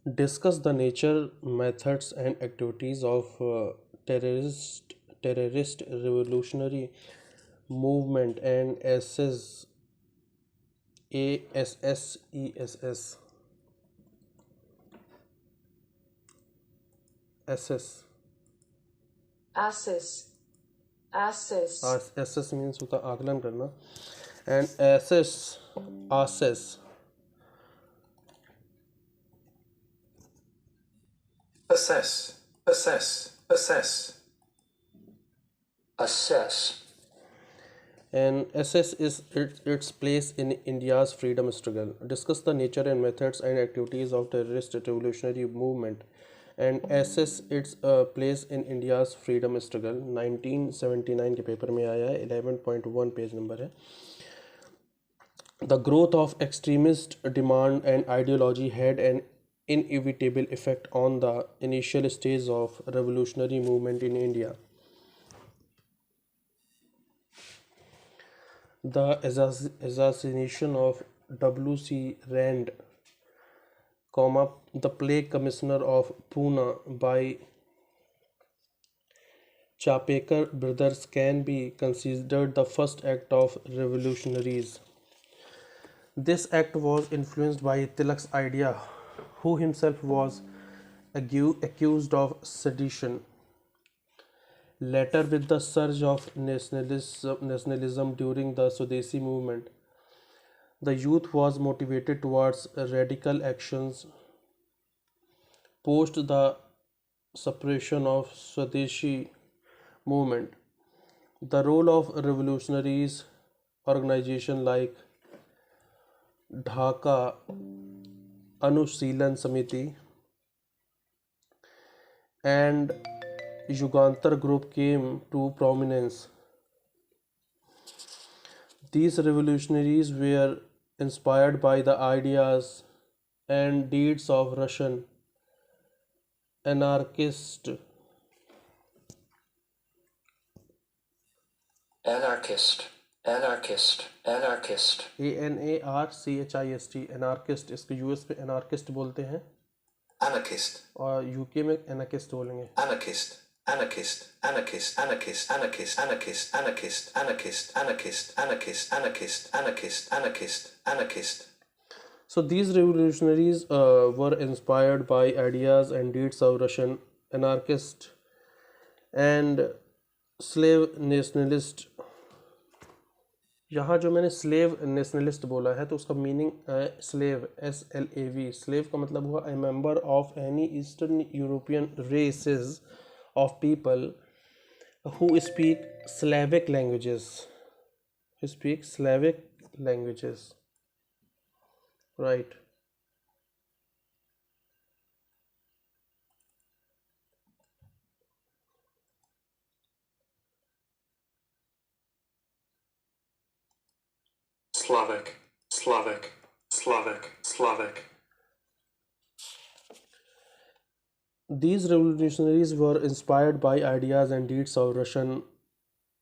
Discuss the nature, methods, and activities of terrorist terrorist revolutionary movement and ASSESS SS Assess. Assess. SS means होता आकलन करना and assess Assess. Assess. Assess. Assess. and assess is its place in India's freedom struggle. Discuss the nature and methods and activities of terrorist revolutionary movement and assess its place in India's freedom struggle. 1979 के paper में आया है, 11.1 page number है. The growth of extremist demand and ideology had an inevitable effect on the initial stage of revolutionary movement in India. The assassination of W.C. Rand, the plague commissioner of Pune by Chapekar brothers can be considered the first act of revolutionaries. This act was influenced by Tilak's idea, who himself was accused of sedition. Later, with the surge of nationalism during the Swadesi movement, the youth was motivated towards radical actions. Post the suppression of Swadeshi movement, the role of revolutionaries organization like Dhaka Anushīlan Samiti and Yugantar group came to prominence. These revolutionaries were inspired by the ideas and deeds of Russian anarchist Anarchist. Anarchist. Anarchist. ANARCHIST anarchist. इसको US में anarchist बोलते हैं Anarchist. और UK में anarchist बोलेंगे. Anarchist. Anarchist. Anarchist. Anarchist. Anarchist. Anarchist. Anarchist. Anarchist. Anarchist. Anarchist. Anarchist. Anarchist. Anarchist. Anarchist. So these revolutionaries were inspired by ideas and deeds of Russian anarchist and slave nationalist. यहाँ जो मैंने slave nationalist बोला है तो उसका meaning है slave SLAV. Slave का मतलब हुआ a member of any eastern European races of people who speak Slavic languages. Who speak Slavic languages. Right. Slavic. Slavic. Slavic. Slavic. These revolutionaries were inspired by ideas and deeds of Russian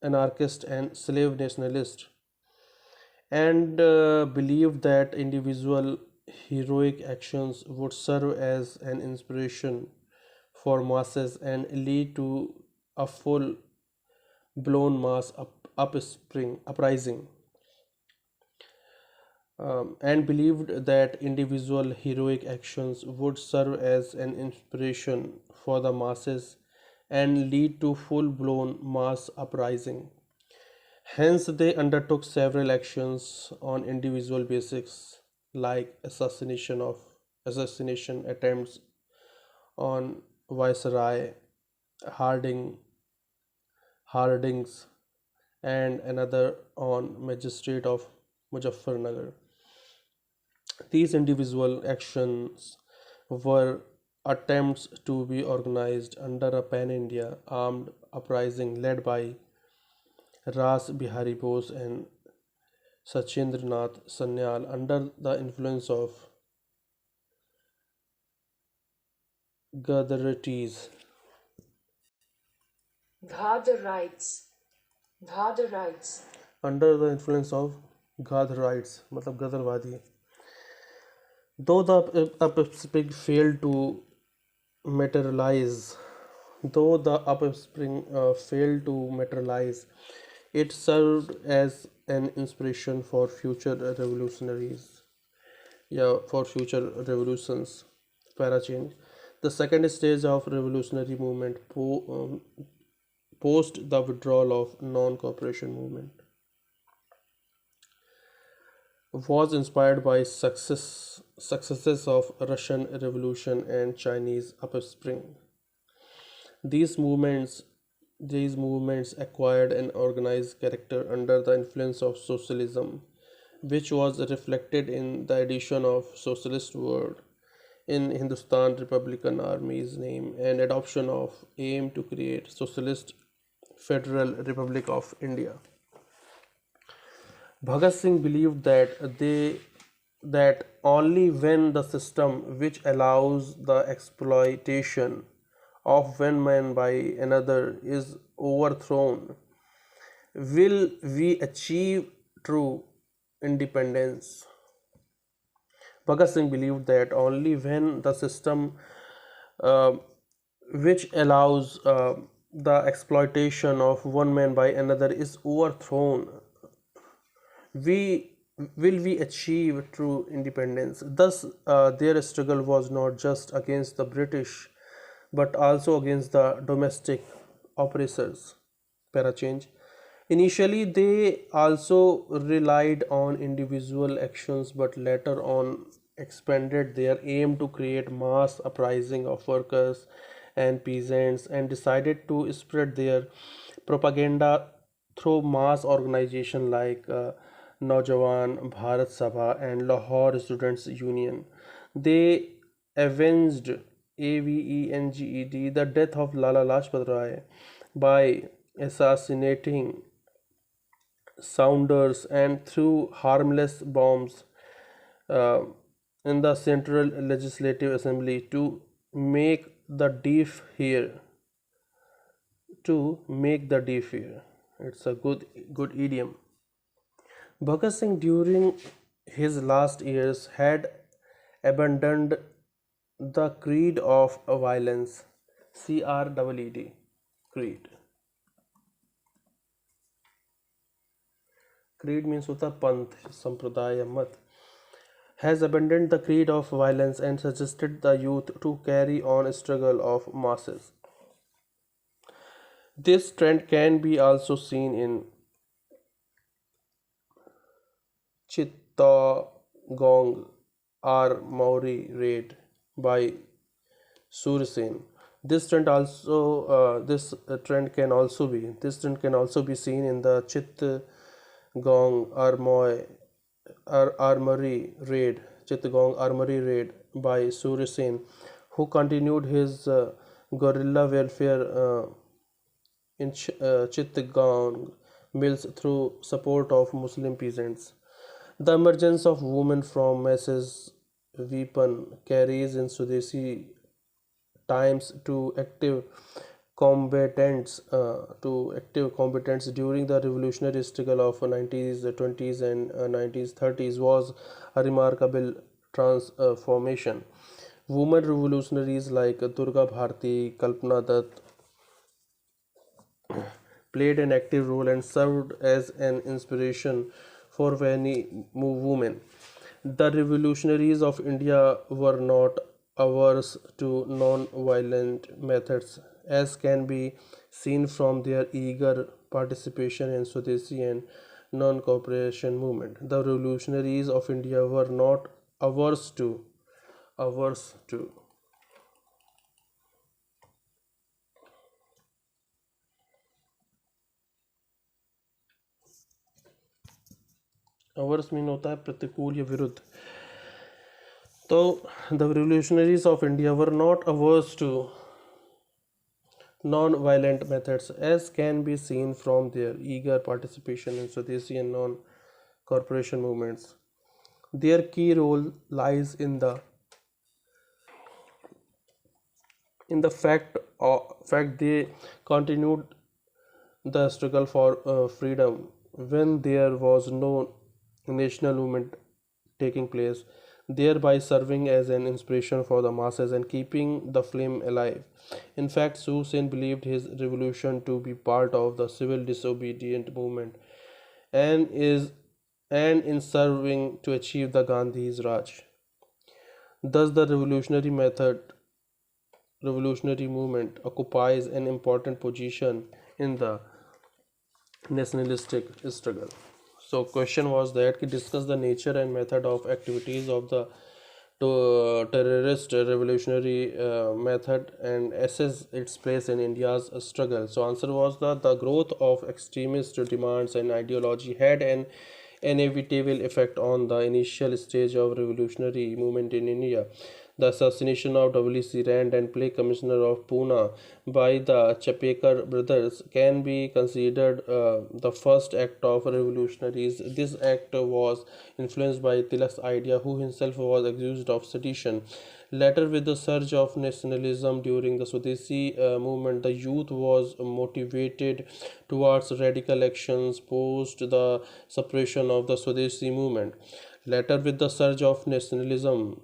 anarchist and slave nationalists and believed that individual heroic actions would serve as an inspiration for masses and lead to a full blown mass uprising. And believed that individual heroic actions would serve as an inspiration for the masses and lead to full blown mass uprising. Hence, they undertook several actions on individual basis, like assassination attempts on Viceroy Harding, Hardings, and another on Magistrate of Muzaffarnagar. These individual actions were attempts to be organized under a pan-India armed uprising led by Ras Bihari Bose and Sachindranath Sanyal under the influence of Gadarites. Ghadarites. Ghadarites. Under the influence of Gadarites मतलब गदरवादी. Though the upspring failed to materialize, though the upspring failed to materialize, it served as an inspiration for future revolutionaries. Yeah, for future revolutions. Para change. The second stage of revolutionary movement post the withdrawal of non-cooperation movement was inspired by successes of Russian Revolution and Chinese upspring. These movements these movements acquired an organized character under the influence of socialism, which was reflected in the addition of socialist word in Hindustan Republican Army's name and adoption of aim to create Socialist Federal Republic of India. Bhagat Singh believed that only when the system which allows the exploitation of one man by another is overthrown will we achieve true independence. Bhagat Singh believed that only when the system uh, which allows the exploitation of one man by another is overthrown, we we achieve true independence. Thus, their struggle was not just against the British, but also against the domestic oppressors. Para change. Initially, they also relied on individual actions, but later on expanded their aim to create mass uprising of workers and peasants and decided to spread their propaganda through mass organization like Naujawan Bharat Sabha and Lahore Students Union. They avenged the death of Lala Lajpat Rai by assassinating Saunders and threw harmless bombs uh, in the Central Legislative Assembly make the deaf hear. To make the deaf hear. It's a good idiom. Bhagat Singh during his last years had abandoned the creed of violence. CREED. Creed. Creed means होता पंथ संप्रदाय या मत. Has abandoned the creed of violence and suggested the youth to carry on a struggle of masses. This trend can be also seen in Chittagong or Maori raid by Sursen. This trend can also be seen in the Chittagong Armory raid by Sursen, who continued his guerrilla warfare in Chittagong mills through support of Muslim peasants. The emergence of women from masses weapon carries in Sudesi times to active combatants during the revolutionary struggle of 90s, 20s, and 1930s was a remarkable transformation. Women revolutionaries like Durga Bharti, Kalpana Dutt played an active role and served as an inspiration for many women. The revolutionaries of India were not averse to non-violent methods, as can be seen from their eager participation in Swadeshi and non-cooperation movement. The revolutionaries of India were not averse to averse mean होता है प्रतिकूल या विरुद्ध. So the revolutionaries of India were not averse to non-violent methods, as can be seen from their eager participation in Swadeshi and non-corporation movements. Their key role lies in the fact they continued the struggle for freedom when there was no national movement taking place. thereby serving as an inspiration for the masses and keeping the flame alive. In fact, Su Sin believed his revolution to be part of the civil disobedient movement and is and in serving to achieve the Gandhi's Raj. Thus, the revolutionary movement occupies an important position in the nationalistic struggle. So, question was that discuss the nature and method of activities of the terrorist revolutionary method and assess its place in India's struggle. So, answer was that the growth of extremist demands and ideology had an inevitable effect on the initial stage of revolutionary movement in India. The assassination of W.C. Rand and Plague Commissioner of Pune by the Chapekar brothers can be considered the first act of revolutionaries. This act was influenced by Tilak's idea, who himself was accused of sedition. Later, with the surge of nationalism during the Swadesi movement, the youth was motivated towards radical actions post the suppression of the Swadesi movement. Later with the surge of nationalism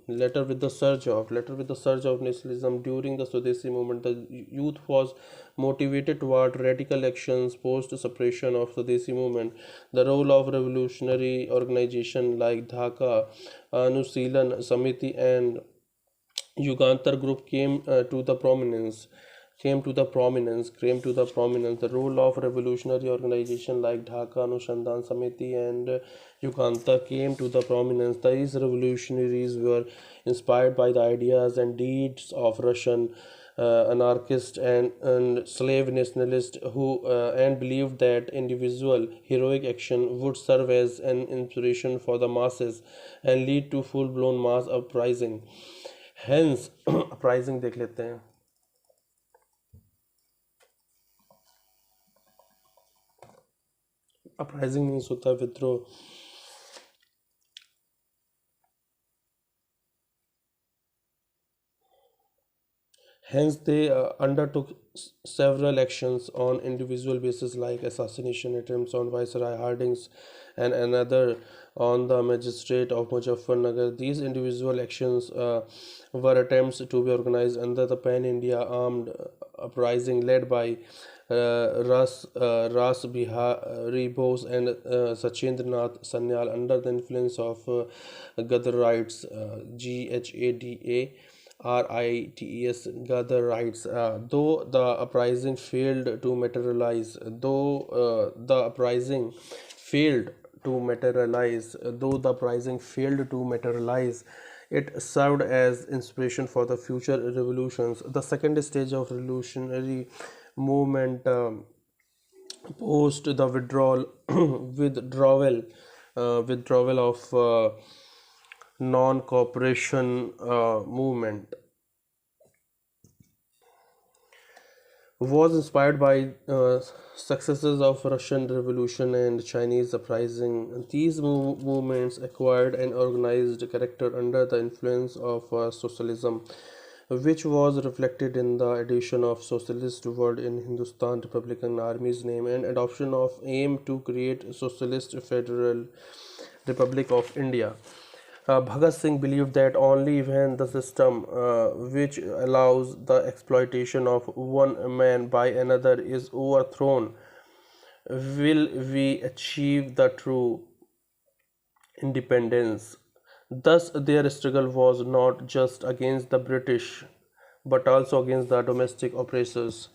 during the Swadesi movement, the youth was motivated toward radical actions post suppression of Swadesi movement. The role of revolutionary organization like Dhaka, Anusilan Samiti, and Yugantar group came to the prominence. The role of revolutionary organization like Dhaka Anushandan Samiti and Yuganta came to the prominence. These revolutionaries were inspired by the ideas and deeds of Russian anarchists and slave nationalists who and believed that individual heroic action would serve as an inspiration for the masses and lead to full-blown mass uprising. Hence, uprising देख लेते हैं. Uprising means होता है विद्रोह. Hence, they undertook several actions on individual basis like assassination attempts on Viceroy Hardings and another on the magistrate of Muzaffarnagar. These individual actions were attempts to be organized under the Pan-India armed uprising led by Ras Bihari Bose and Sachindranath Sanyal under the influence of Gadarites, GHADARITES, Gadarites. Though the uprising failed to materialize, it served as inspiration for the future revolutions. The second stage of revolutionary movement post the withdrawal of non-cooperation movement was inspired by successes of Russian Revolution and Chinese uprising. These movements acquired an organized character under the influence of socialism, which was reflected in the addition of socialist word in Hindustan Republican Army's name and adoption of aim to create Socialist Federal Republic of India. Bhagat Singh believed that only when the system which allows the exploitation of one man by another is overthrown will we achieve the true independence. Thus, their struggle was not just against the British but also against the domestic oppressors.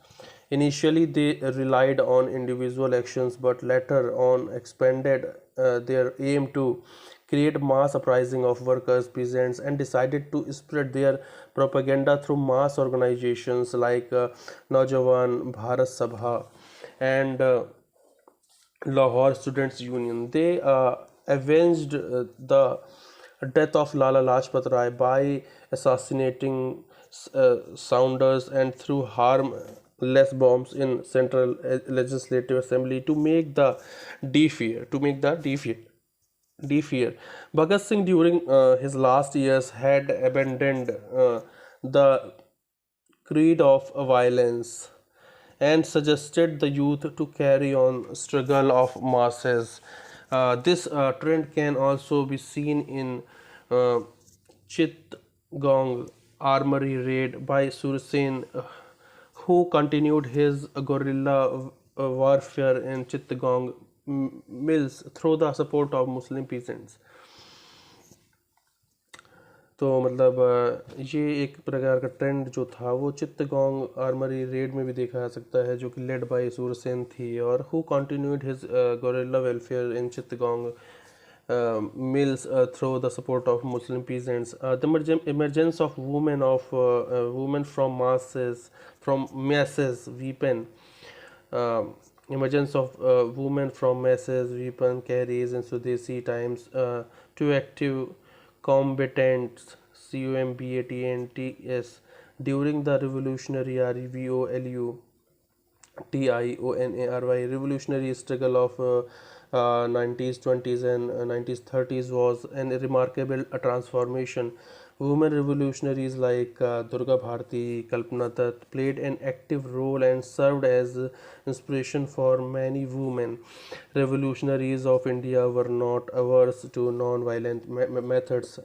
Initially, they relied on individual actions, but later on expanded their aim to create mass uprising of workers, peasants, and decided to spread their propaganda through mass organizations like Naujawan Bharat Sabha and Lahore Students Union. They avenged the death of Lala Lajpat Rai by assassinating Saunders and threw harmless bombs in Central Legislative Assembly to make the defier. Bhagat Singh during his last years had abandoned the creed of violence and suggested the youth to carry on struggle of masses. This trend can also be seen in Chittagong armory raid by Sursen, who continued his guerrilla warfare in Chittagong mills through the support of Muslim peasants. तो मतलब ये एक प्रकार का trend जो था वो चित्तगोंग armoury raid में भी देखा जा सकता है, जो कि लेड बाय सूरसेन थी, और who continued his guerrilla warfare in Chittagong mills through the support of Muslim peasants. The emergence of women from masses weapon. Emergence of women from masses weapon carries in Sudesi times to active combatants combatants during the revolutionary revolutionary struggle of 90s 20s and 90s 30s was a remarkable transformation. Women revolutionaries like Durga Bharati, Kalpana Dutt played an active role and served as inspiration for many women. Revolutionaries of India were not averse to non-violent methods,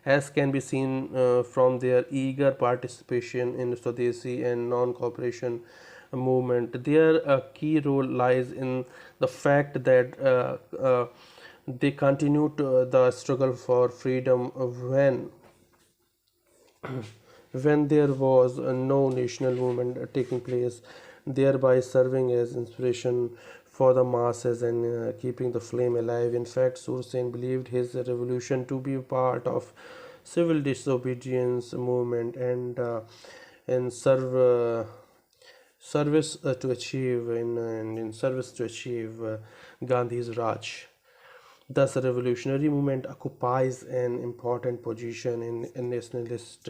as can be seen from their eager participation in Swadesi and non-cooperation movement. Their key role lies in the fact that they continued the struggle for freedom when there was no national movement taking place, thereby serving as inspiration for the masses and keeping the flame alive. In fact, Sursen believed his revolution to be part of civil disobedience movement and service to achieve in service to achieve Gandhi's Raj. Thus, the revolutionary movement occupies an important position in nationalist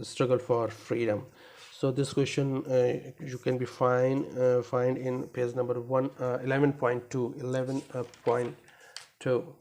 struggle for freedom. So this question you can be find in page number 11.2.